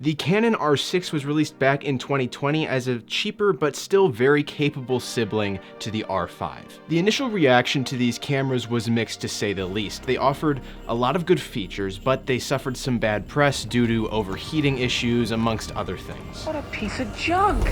The Canon R6 was released back in 2020 as a cheaper but still very capable sibling to the R5. The initial reaction to these cameras was mixed to say the least. They offered a lot of good features, but they suffered some bad press due to overheating issues, amongst other things. What a piece of junk!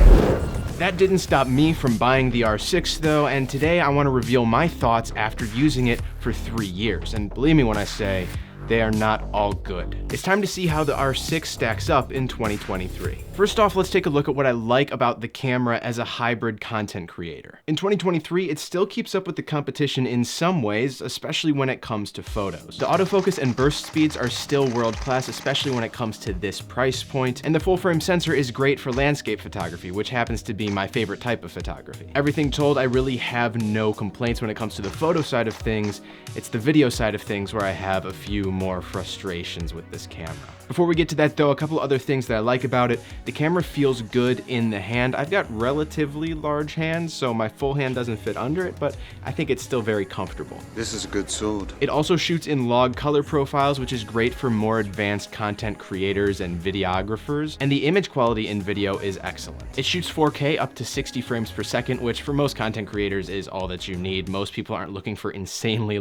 That didn't stop me from buying the R6 though, and today I want to reveal my thoughts after using it for 3 years. And believe me when I say, they are not all good. It's time to see how the R6 stacks up in 2023. First off, let's take a look at what I like about the camera as a hybrid content creator. In 2023, it still keeps up with the competition in some ways, especially when it comes to photos. The autofocus and burst speeds are still world class, especially when it comes to this price point, and the full frame sensor is great for landscape photography, which happens to be my favorite type of photography. Everything told, I really have no complaints when it comes to the photo side of things. It's the video side of things where I have a few more frustrations with this camera. Before we get to that though, a couple other things that I like about it. The camera feels good in the hand. I've got relatively large hands, so my full hand doesn't fit under it, but I think it's still very comfortable. This is a good sword. It also shoots in log color profiles, which is great for more advanced content creators and videographers, and the image quality in video is excellent. It shoots 4K up to 60 frames per second, which for most content creators is all that you need. Most people aren't looking for insanely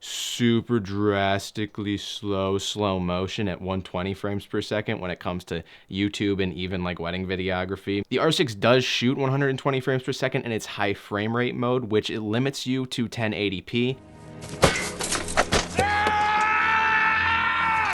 super drastically slow motion at 120 frames per second when it comes to YouTube and even wedding videography. The R6 does shoot 120 frames per second in its high frame rate mode, which it limits you to 1080p.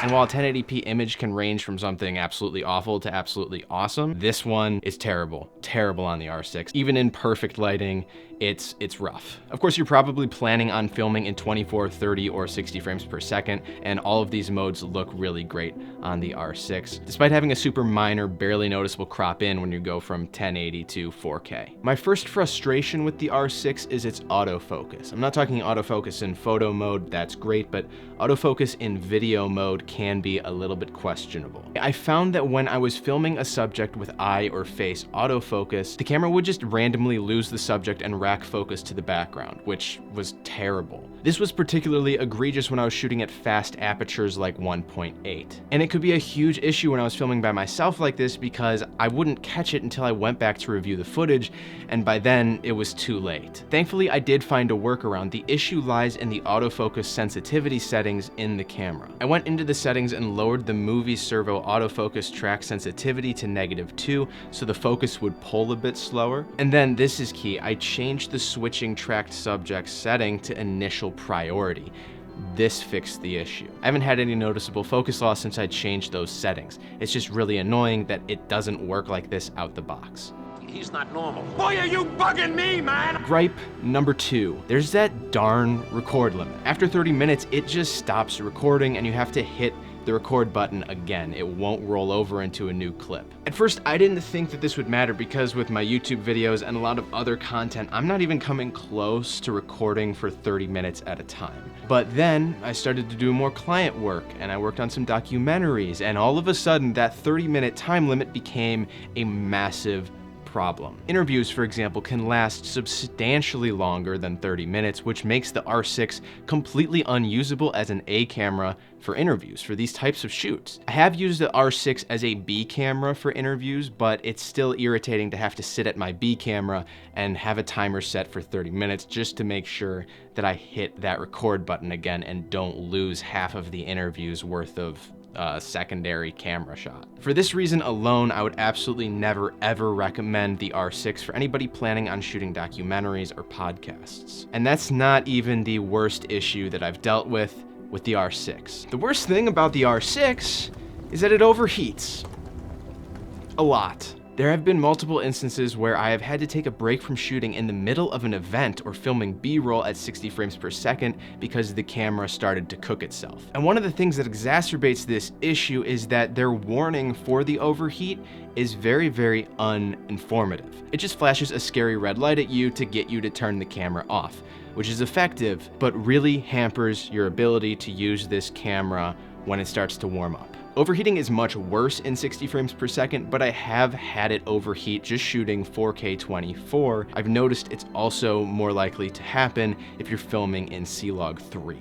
And while a 1080p image can range from something absolutely awful to absolutely awesome, this one is terrible. Terrible on the R6. Even in perfect lighting, it's rough. Of course, you're probably planning on filming in 24, 30, or 60 frames per second, and all of these modes look really great on the R6, despite having a super minor, barely noticeable crop in when you go from 1080 to 4K. My first frustration with the R6 is its autofocus. I'm not talking autofocus in photo mode, that's great, but autofocus in video mode can be a little bit questionable. I found that when I was filming a subject with eye or face autofocus, the camera would just randomly lose the subject and rack focus to the background, which was terrible. This was particularly egregious when I was shooting at fast apertures like 1.8. And it could be a huge issue when I was filming by myself like this because I wouldn't catch it until I went back to review the footage, and by then it was too late. Thankfully, I did find a workaround. The issue lies in the autofocus sensitivity settings in the camera. I went into the settings and lowered the movie servo autofocus track sensitivity to -2 so the focus would pull a bit slower. And then, this is key, I changed the switching tracked subject setting to initial priority. This fixed the issue. I haven't had any noticeable focus loss since I changed those settings. It's just really annoying that it doesn't work like this out the box. He's not normal. Boy, are you bugging me, man! Gripe number 2. There's that darn record limit. After 30 minutes, it just stops recording and you have to hit the record button again. It won't roll over into a new clip. At first, I didn't think that this would matter because with my YouTube videos and a lot of other content, I'm not even coming close to recording for 30 minutes at a time. But then I started to do more client work and I worked on some documentaries, and all of a sudden that 30-minute time limit became a massive problem. Interviews, for example, can last substantially longer than 30 minutes, which makes the R6 completely unusable as an A camera for interviews for these types of shoots. I have used the R6 as a B camera for interviews, but it's still irritating to have to sit at my B camera and have a timer set for 30 minutes just to make sure that I hit that record button again and don't lose half of the interview's worth of secondary camera shot. For this reason alone, I would absolutely never ever recommend the R6 for anybody planning on shooting documentaries or podcasts. And that's not even the worst issue that I've dealt with the R6. The worst thing about the R6 is that it overheats. A lot. There have been multiple instances where I have had to take a break from shooting in the middle of an event or filming B-roll at 60 frames per second because the camera started to cook itself. And one of the things that exacerbates this issue is that their warning for the overheat is very, very uninformative. It just flashes a scary red light at you to get you to turn the camera off, which is effective, but really hampers your ability to use this camera when it starts to warm up. Overheating is much worse in 60 frames per second, but I have had it overheat just shooting 4K 24. I've noticed it's also more likely to happen if you're filming in C-Log 3.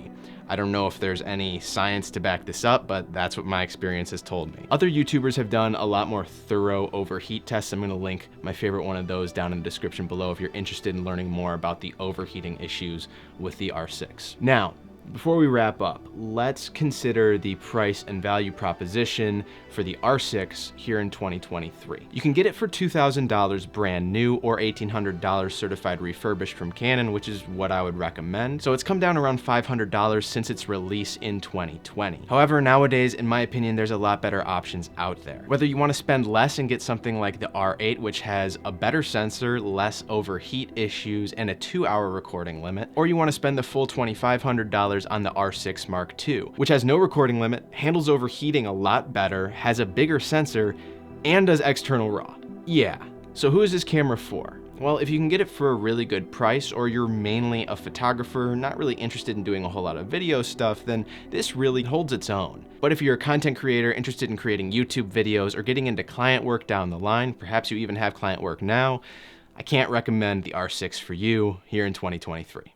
I don't know if there's any science to back this up, but that's what my experience has told me. Other YouTubers have done a lot more thorough overheat tests. I'm gonna link my favorite one of those down in the description below if you're interested in learning more about the overheating issues with the R6. Now, before we wrap up, let's consider the price and value proposition for the R6 here in 2023. You can get it for $2,000 brand new or $1,800 certified refurbished from Canon, which is what I would recommend. So it's come down around $500 since its release in 2020. However, nowadays, in my opinion, there's a lot better options out there. Whether you want to spend less and get something like the R8, which has a better sensor, less overheat issues, and a 2-hour recording limit, or you want to spend the full $2,500 on the R6 Mark II, which has no recording limit, handles overheating a lot better, has a bigger sensor, and does external RAW. Yeah, so who is this camera for? Well, if you can get it for a really good price, or you're mainly a photographer, not really interested in doing a whole lot of video stuff, then this really holds its own. But if you're a content creator interested in creating YouTube videos or getting into client work down the line, perhaps you even have client work now, I can't recommend the R6 for you here in 2023.